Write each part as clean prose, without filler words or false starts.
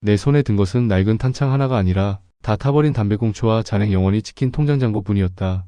내 손에 든 것은 낡은 탄창 하나가 아니라 다 타버린 담배꽁초와 잔액 영원히 찍힌 통장 잔고뿐이었다.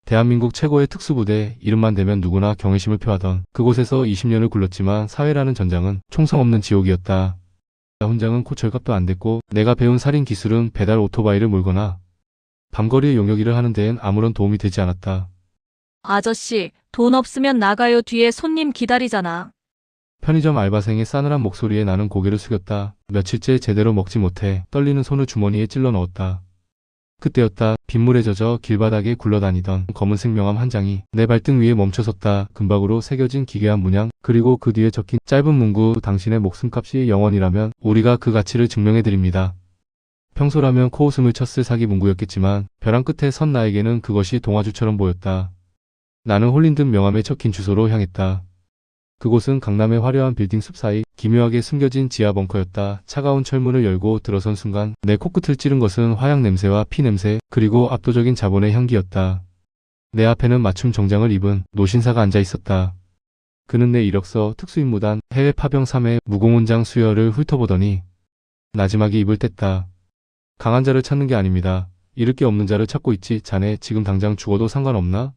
대한민국 최고의 특수부대, 이름만 대면 누구나 경외심을 표하던 그곳에서 20년을 굴렀지만 사회라는 전장은 총성 없는 지옥이었다. 훈장은 코철값도 안 됐고 내가 배운 살인 기술은 배달 오토바이를 몰거나 밤거리에 용역일을 하는 데엔 아무런 도움이 되지 않았다. 아저씨, 돈 없으면 나가요. 뒤에 손님 기다리잖아. 편의점 알바생의 싸늘한 목소리에 나는 고개를 숙였다. 며칠째 제대로 먹지 못해 떨리는 손을 주머니에 찔러 넣었다. 그때였다. 빗물에 젖어 길바닥에 굴러다니던 검은색 명함 한 장이 내 발등 위에 멈춰섰다. 금박으로 새겨진 기괴한 문양, 그리고 그 뒤에 적힌 짧은 문구. 당신의 목숨값이 0원이라면 우리가 그 가치를 증명해드립니다. 평소라면 코웃음을 쳤을 사기 문구였겠지만 벼랑 끝에 선 나에게는 그것이 동화주처럼 보였다. 나는 홀린 듯 명함에 적힌 주소로 향했다. 그곳은 강남의 화려한 빌딩 숲 사이 기묘하게 숨겨진 지하 벙커였다. 차가운 철문을 열고 들어선 순간 내 코끝을 찌른 것은 화약 냄새와 피 냄새, 그리고 압도적인 자본의 향기였다. 내 앞에는 맞춤 정장을 입은 노신사가 앉아 있었다. 그는 내 이력서, 특수임무단, 해외 파병 3회, 무공훈장 수여를 훑어보더니 나지막이 입을 뗐다. 강한 자를 찾는 게 아닙니다. 잃을 게 없는 자를 찾고 있지. 자네 지금 당장 죽어도 상관없나?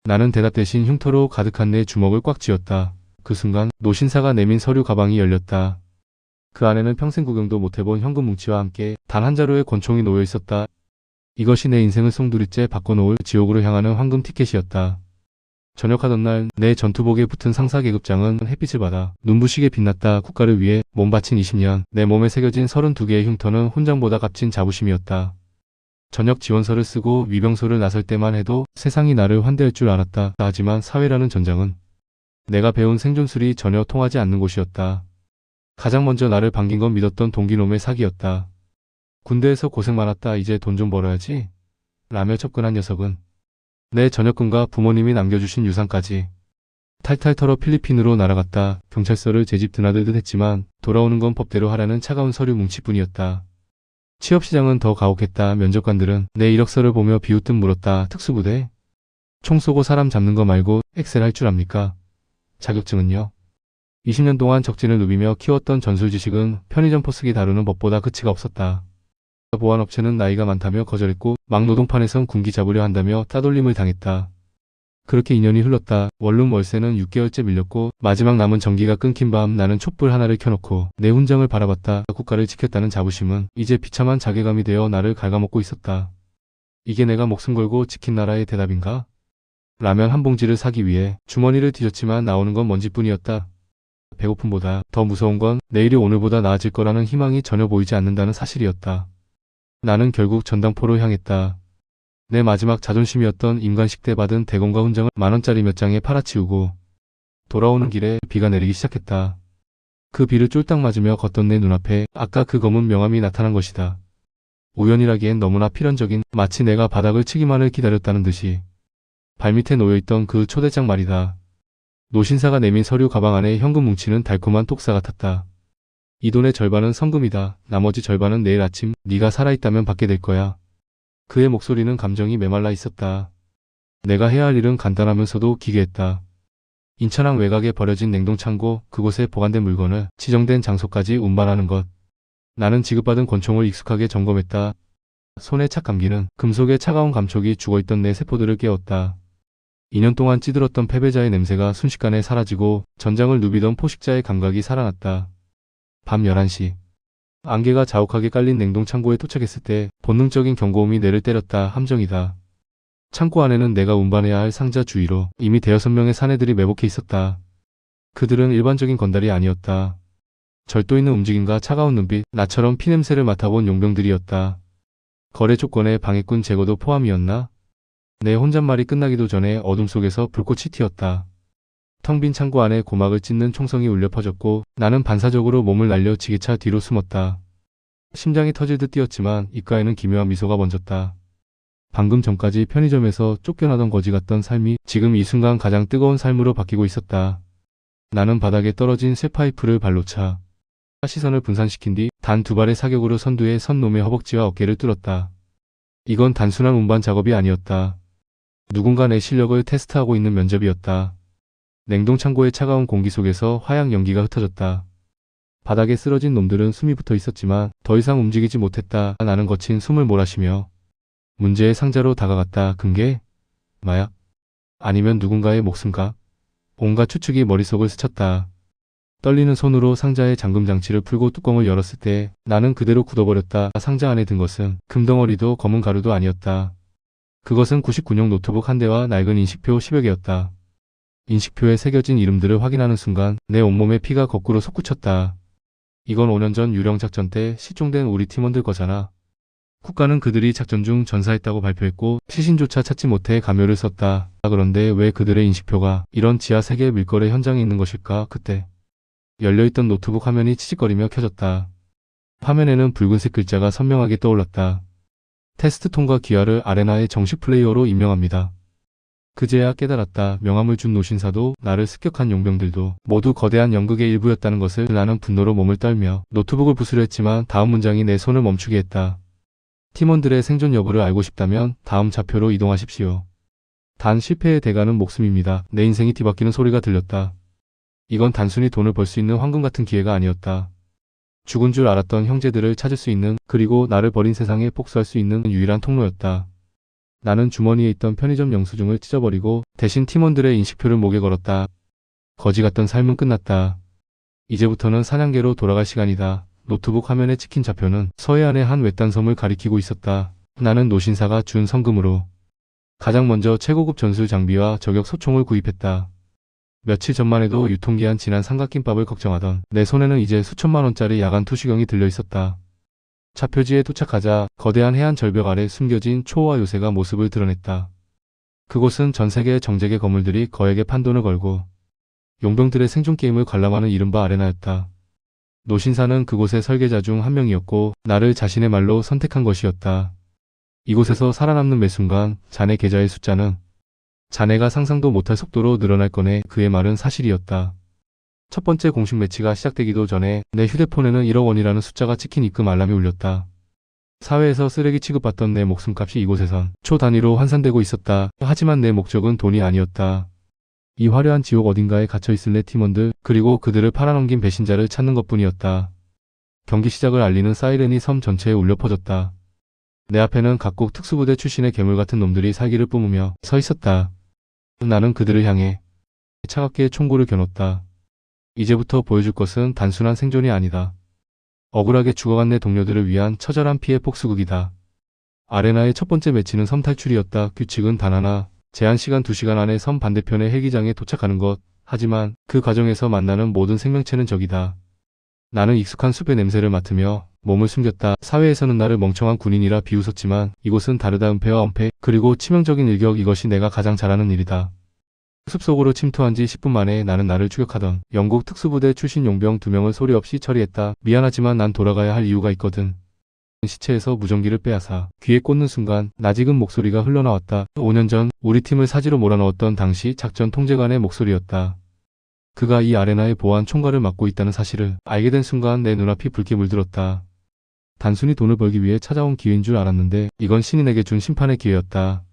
나는 대답 대신 흉터로 가득한 내 주먹을 꽉 쥐었다. 그 순간 노신사가 내민 서류 가방이 열렸다. 그 안에는 평생 구경도 못해본 현금 뭉치와 함께 단 한 자루의 권총이 놓여 있었다. 이것이 내 인생을 송두리째 바꿔놓을 지옥으로 향하는 황금 티켓이었다. 전역하던 날 내 전투복에 붙은 상사 계급장은 햇빛을 받아 눈부시게 빛났다. 국가를 위해 몸 바친 20년, 내 몸에 새겨진 32개의 흉터는 훈장보다 값진 자부심이었다. 전역 지원서를 쓰고 위병소를 나설 때만 해도 세상이 나를 환대할 줄 알았다. 하지만 사회라는 전장은 내가 배운 생존술이 전혀 통하지 않는 곳이었다. 가장 먼저 나를 반긴 건 믿었던 동기놈의 사기였다. 군대에서 고생 많았다. 이제 돈 좀 벌어야지. 라며 접근한 녀석은 내 전역금과 부모님이 남겨주신 유산까지 탈탈 털어 필리핀으로 날아갔다. 경찰서를 제 집 드나들듯 했지만 돌아오는 건 법대로 하라는 차가운 서류 뭉치뿐이었다. 취업시장은 더 가혹했다. 면접관들은 내 이력서를 보며 비웃듯 물었다. 특수부대? 총 쏘고 사람 잡는 거 말고 엑셀 할 줄 압니까? 자격증은요? 20년 동안 적진을 누비며 키웠던 전술 지식은 편의점 포스기 다루는 법보다 그치가 없었다. 보안업체는 나이가 많다며 거절했고 막노동판에선 군기 잡으려 한다며 따돌림을 당했다. 그렇게 2년이 흘렀다. 원룸 월세는 6개월째 밀렸고 마지막 남은 전기가 끊긴 밤 나는 촛불 하나를 켜놓고 내 훈장을 바라봤다. 국가를 지켰다는 자부심은 이제 비참한 자괴감이 되어 나를 갉아먹고 있었다. 이게 내가 목숨 걸고 지킨 나라의 대답인가? 라면 한 봉지를 사기 위해 주머니를 뒤졌지만 나오는 건 먼지뿐이었다. 배고픔보다 더 무서운 건 내일이 오늘보다 나아질 거라는 희망이 전혀 보이지 않는다는 사실이었다. 나는 결국 전당포로 향했다. 내 마지막 자존심이었던 임관식 때 받은 대검과 훈장을 10,000원짜리 몇 장에 팔아치우고 돌아오는 길에 비가 내리기 시작했다. 그 비를 쫄딱 맞으며 걷던 내 눈앞에 아까 그 검은 명함이 나타난 것이다. 우연이라기엔 너무나 필연적인, 마치 내가 바닥을 치기만을 기다렸다는 듯이 발밑에 놓여있던 그 초대장 말이다. 노신사가 내민 서류 가방 안에 현금 뭉치는 달콤한 똑사 같았다. 이 돈의 절반은 성금이다. 나머지 절반은 내일 아침 네가 살아있다면 받게 될 거야. 그의 목소리는 감정이 메말라 있었다. 내가 해야 할 일은 간단하면서도 기괴했다. 인천항 외곽에 버려진 냉동창고, 그곳에 보관된 물건을 지정된 장소까지 운반하는 것. 나는 지급받은 권총을 익숙하게 점검했다. 손에 착 감기는 금속의 차가운 감촉이 죽어있던 내 세포들을 깨웠다. 2년 동안 찌들었던 패배자의 냄새가 순식간에 사라지고 전장을 누비던 포식자의 감각이 살아났다. 밤 11시. 안개가 자욱하게 깔린 냉동창고에 도착했을 때 본능적인 경고음이 뇌를 때렸다. 함정이다. 창고 안에는 내가 운반해야 할 상자 주위로 이미 5-6명의 사내들이 매복해 있었다. 그들은 일반적인 건달이 아니었다. 절도 있는 움직임과 차가운 눈빛, 나처럼 피냄새를 맡아본 용병들이었다. 거래 조건에 방해꾼 제거도 포함이었나? 내 혼잣말이 끝나기도 전에 어둠 속에서 불꽃이 튀었다. 텅 빈 창고 안에 고막을 찢는 총성이 울려 퍼졌고 나는 반사적으로 몸을 날려 지게차 뒤로 숨었다. 심장이 터질 듯 뛰었지만 입가에는 기묘한 미소가 번졌다. 방금 전까지 편의점에서 쫓겨나던 거지 같던 삶이 지금 이 순간 가장 뜨거운 삶으로 바뀌고 있었다. 나는 바닥에 떨어진 쇠파이프를 발로 차 시선을 분산시킨 뒤 단 2발의 사격으로 선두에 선 놈의 허벅지와 어깨를 뚫었다. 이건 단순한 운반 작업이 아니었다. 누군가 내 실력을 테스트하고 있는 면접이었다. 냉동창고의 차가운 공기 속에서 화약 연기가 흩어졌다. 바닥에 쓰러진 놈들은 숨이 붙어 있었지만 더 이상 움직이지 못했다. 나는 거친 숨을 몰아쉬며 문제의 상자로 다가갔다. 금괴? 마약? 아니면 누군가의 목숨가? 온갖 추측이 머릿속을 스쳤다. 떨리는 손으로 상자의 잠금 장치를 풀고 뚜껑을 열었을 때 나는 그대로 굳어버렸다. 상자 안에 든 것은 금덩어리도 검은 가루도 아니었다. 그것은 99년 노트북 한 대와 낡은 인식표 10여 개였다. 인식표에 새겨진 이름들을 확인하는 순간 내 온몸에 피가 거꾸로 솟구쳤다. 이건 5년 전 유령 작전 때 실종된 우리 팀원들 거잖아. 국가는 그들이 작전 중 전사했다고 발표했고 시신조차 찾지 못해 가묘를 썼다. 그런데 왜 그들의 인식표가 이런 지하 세계 밀거래 현장에 있는 것일까? 그때 열려있던 노트북 화면이 치직거리며 켜졌다. 화면에는 붉은색 글자가 선명하게 떠올랐다. 테스트 통과 기아를 아레나의 정식 플레이어로 임명합니다. 그제야 깨달았다. 명함을 준 노신사도 나를 습격한 용병들도 모두 거대한 연극의 일부였다는 것을. 나는 분노로 몸을 떨며 노트북을 부수려 했지만 다음 문장이 내 손을 멈추게 했다. 팀원들의 생존 여부를 알고 싶다면 다음 좌표로 이동하십시오. 단 실패의 대가는 목숨입니다. 내 인생이 뒤바뀌는 소리가 들렸다. 이건 단순히 돈을 벌 수 있는 황금 같은 기회가 아니었다. 죽은 줄 알았던 형제들을 찾을 수 있는, 그리고 나를 버린 세상에 복수할 수 있는 유일한 통로였다. 나는 주머니에 있던 편의점 영수증을 찢어버리고 대신 팀원들의 인식표를 목에 걸었다. 거지 같던 삶은 끝났다. 이제부터는 사냥개로 돌아갈 시간이다. 노트북 화면에 찍힌 좌표는 서해안의 한 외딴 섬을 가리키고 있었다. 나는 노신사가 준 성금으로 가장 먼저 최고급 전술 장비와 저격 소총을 구입했다. 며칠 전만 해도 유통기한 지난 삼각김밥을 걱정하던 내 손에는 이제 수천만 원짜리 야간 투시경이 들려 있었다. 좌표지에 도착하자 거대한 해안 절벽 아래 숨겨진 초호화 요새가 모습을 드러냈다. 그곳은 전 세계의 정재계 거물들이 거액의 판돈을 걸고 용병들의 생존 게임을 관람하는 이른바 아레나였다. 노신사는 그곳의 설계자 중 한 명이었고 나를 자신의 말로 선택한 것이었다. 이곳에서 살아남는 매 순간 자네 계좌의 숫자는 자네가 상상도 못할 속도로 늘어날 거네. 그의 말은 사실이었다. 첫 번째 공식 매치가 시작되기도 전에 내 휴대폰에는 1억 원이라는 숫자가 찍힌 입금 알람이 울렸다. 사회에서 쓰레기 취급받던 내 목숨값이 이곳에선 초 단위로 환산되고 있었다. 하지만 내 목적은 돈이 아니었다. 이 화려한 지옥 어딘가에 갇혀있을 내 팀원들, 그리고 그들을 팔아넘긴 배신자를 찾는 것뿐이었다. 경기 시작을 알리는 사이렌이 섬 전체에 울려 퍼졌다. 내 앞에는 각국 특수부대 출신의 괴물 같은 놈들이 살기를 뿜으며 서 있었다. 나는 그들을 향해 차갑게 총구를 겨눴다. 이제부터 보여줄 것은 단순한 생존이 아니다. 억울하게 죽어간 내 동료들을 위한 처절한 피해 복수극이다. 아레나의 첫 번째 매치는 섬 탈출이었다. 규칙은 단 하나, 제한 시간 2시간 안에 섬 반대편의 헬기장에 도착하는 것. 하지만 그 과정에서 만나는 모든 생명체는 적이다. 나는 익숙한 숲의 냄새를 맡으며 몸을 숨겼다. 사회에서는 나를 멍청한 군인이라 비웃었지만 이곳은 다르다. 은폐와 엄폐, 그리고 치명적인 일격. 이것이 내가 가장 잘하는 일이다. 숲속으로 침투한 지 10분 만에 나는 나를 추격하던 영국 특수부대 출신 용병 2명을 소리 없이 처리했다. 미안하지만 난 돌아가야 할 이유가 있거든. 시체에서 무전기를 빼앗아 귀에 꽂는 순간 낯익은 목소리가 흘러나왔다. 5년 전 우리 팀을 사지로 몰아넣었던 당시 작전 통제관의 목소리였다. 그가 이 아레나의 보안 총괄을 맡고 있다는 사실을 알게 된 순간 내 눈앞이 붉게 물들었다. 단순히 돈을 벌기 위해 찾아온 기회인 줄 알았는데 이건 신인에게 준 심판의 기회였다.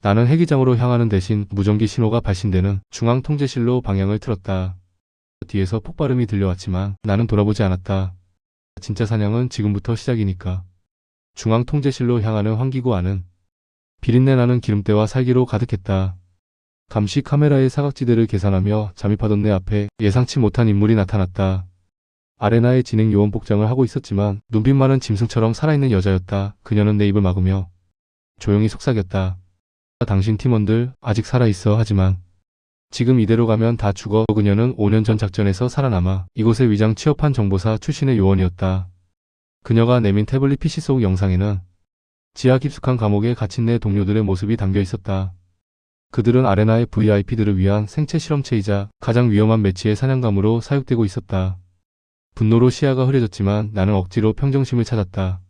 나는 헬기장으로 향하는 대신 무전기 신호가 발신되는 중앙통제실로 방향을 틀었다. 뒤에서 폭발음이 들려왔지만 나는 돌아보지 않았다. 진짜 사냥은 지금부터 시작이니까. 중앙통제실로 향하는 환기구 안은 비린내 나는 기름때와 살기로 가득했다. 감시 카메라의 사각지대를 계산하며 잠입하던 내 앞에 예상치 못한 인물이 나타났다. 아레나의 진행 요원 복장을 하고 있었지만 눈빛만은 짐승처럼 살아있는 여자였다. 그녀는 내 입을 막으며 조용히 속삭였다. 당신 팀원들 아직 살아있어. 하지만 지금 이대로 가면 다 죽어. 그녀는 5년 전 작전에서 살아남아 이곳에 위장 취업한 정보사 출신의 요원이었다. 그녀가 내민 태블릿 PC 속 영상에는 지하 깊숙한 감옥에 갇힌 내 동료들의 모습이 담겨 있었다. 그들은 아레나의 VIP들을 위한 생체 실험체이자 가장 위험한 매치의 사냥감으로 사육되고 있었다. 분노로 시야가 흐려졌지만 나는 억지로 평정심을 찾았다.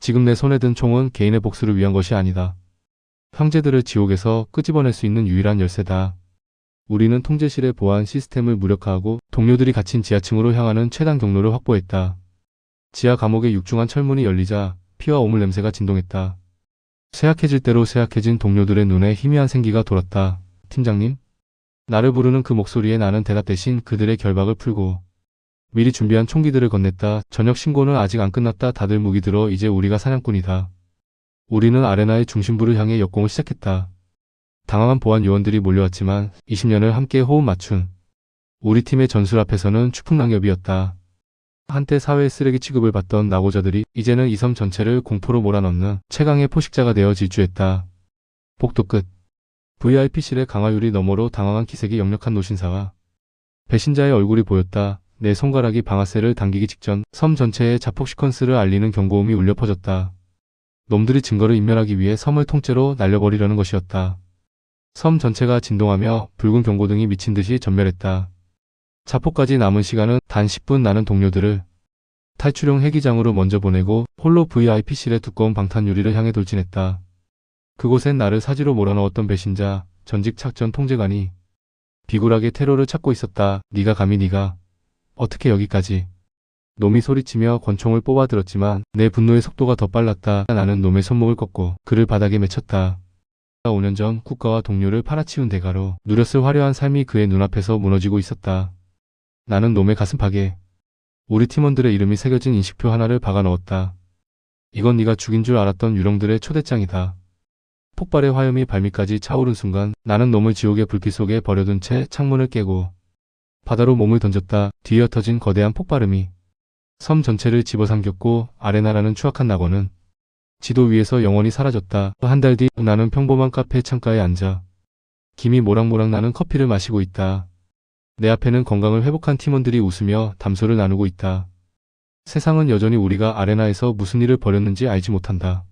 지금 내 손에 든 총은 개인의 복수를 위한 것이 아니다. 형제들을 지옥에서 끄집어낼 수 있는 유일한 열쇠다. 우리는 통제실의 보안 시스템을 무력화하고 동료들이 갇힌 지하층으로 향하는 최단 경로를 확보했다. 지하 감옥의 육중한 철문이 열리자 피와 오물 냄새가 진동했다. 쇠약해질 대로 쇠약해진 동료들의 눈에 희미한 생기가 돌았다. 팀장님? 나를 부르는 그 목소리에 나는 대답 대신 그들의 결박을 풀고 미리 준비한 총기들을 건넸다. 저녁 신고는 아직 안 끝났다. 다들 무기 들어. 이제 우리가 사냥꾼이다. 우리는 아레나의 중심부를 향해 역공을 시작했다. 당황한 보안 요원들이 몰려왔지만 20년을 함께 호흡 맞춘 우리 팀의 전술 앞에서는 추풍낙엽이었다. 한때 사회의 쓰레기 취급을 받던 낙오자들이 이제는 이 섬 전체를 공포로 몰아넣는 최강의 포식자가 되어 질주했다. 복도 끝. VIP실의 강화유리 너머로 당황한 기색이 역력한 노신사와 배신자의 얼굴이 보였다. 내 손가락이 방아쇠를 당기기 직전 섬 전체에 자폭 시퀀스를 알리는 경고음이 울려 퍼졌다. 놈들이 증거를 인멸하기 위해 섬을 통째로 날려버리려는 것이었다. 섬 전체가 진동하며 붉은 경고등이 미친 듯이 전멸했다. 자폭까지 남은 시간은 단 10분. 나는 동료들을 탈출용 헬기장으로 먼저 보내고 홀로 VIP실의 두꺼운 방탄 유리를 향해 돌진했다. 그곳엔 나를 사지로 몰아넣었던 배신자, 전직 작전 통제관이 비굴하게 테러를 찾고 있었다. 네가 감히 네가 어떻게 여기까지. 놈이 소리치며 권총을 뽑아들었지만 내 분노의 속도가 더 빨랐다. 나는 놈의 손목을 꺾고 그를 바닥에 맺혔다. 5년 전 국가와 동료를 팔아치운 대가로 누렸을 화려한 삶이 그의 눈앞에서 무너지고 있었다. 나는 놈의 가슴팍에 우리 팀원들의 이름이 새겨진 인식표 하나를 박아 넣었다. 이건 네가 죽인 줄 알았던 유령들의 초대장이다. 폭발의 화염이 발밑까지 차오른 순간 나는 놈을 지옥의 불빛 속에 버려둔 채 창문을 깨고 바다로 몸을 던졌다. 뒤에 흩어진 거대한 폭발음이 섬 전체를 집어삼켰고 아레나라는 추악한 낙원은 지도 위에서 영원히 사라졌다. 한 달 뒤 나는 평범한 카페 창가에 앉아 김이 모락모락 나는 커피를 마시고 있다. 내 앞에는 건강을 회복한 팀원들이 웃으며 담소를 나누고 있다. 세상은 여전히 우리가 아레나에서 무슨 일을 벌였는지 알지 못한다.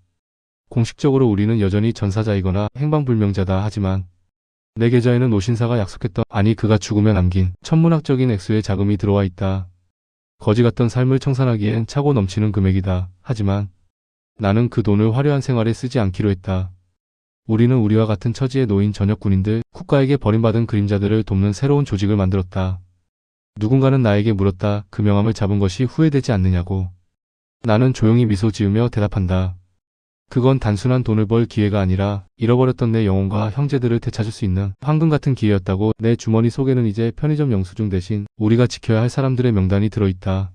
공식적으로 우리는 여전히 전사자이거나 행방불명자다. 하지만 내 계좌에는 노신사가 약속했던, 아니 그가 죽으면 남긴 천문학적인 액수의 자금이 들어와 있다. 거지 같던 삶을 청산하기엔 차고 넘치는 금액이다. 하지만 나는 그 돈을 화려한 생활에 쓰지 않기로 했다. 우리는 우리와 같은 처지에 놓인 전역 군인들, 국가에게 버림받은 그림자들을 돕는 새로운 조직을 만들었다. 누군가는 나에게 물었다. 그 명함을 잡은 것이 후회되지 않느냐고. 나는 조용히 미소 지으며 대답한다. 그건 단순한 돈을 벌 기회가 아니라 잃어버렸던 내 영혼과 형제들을 되찾을 수 있는 황금 같은 기회였다고. 내 주머니 속에는 이제 편의점 영수증 대신 우리가 지켜야 할 사람들의 명단이 들어있다.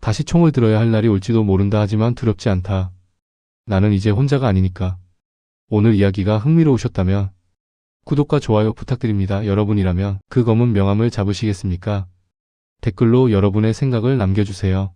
다시 총을 들어야 할 날이 올지도 모른다. 하지만 두렵지 않다. 나는 이제 혼자가 아니니까. 오늘 이야기가 흥미로우셨다면 구독과 좋아요 부탁드립니다. 여러분이라면 그 검은 명함을 잡으시겠습니까? 댓글로 여러분의 생각을 남겨주세요.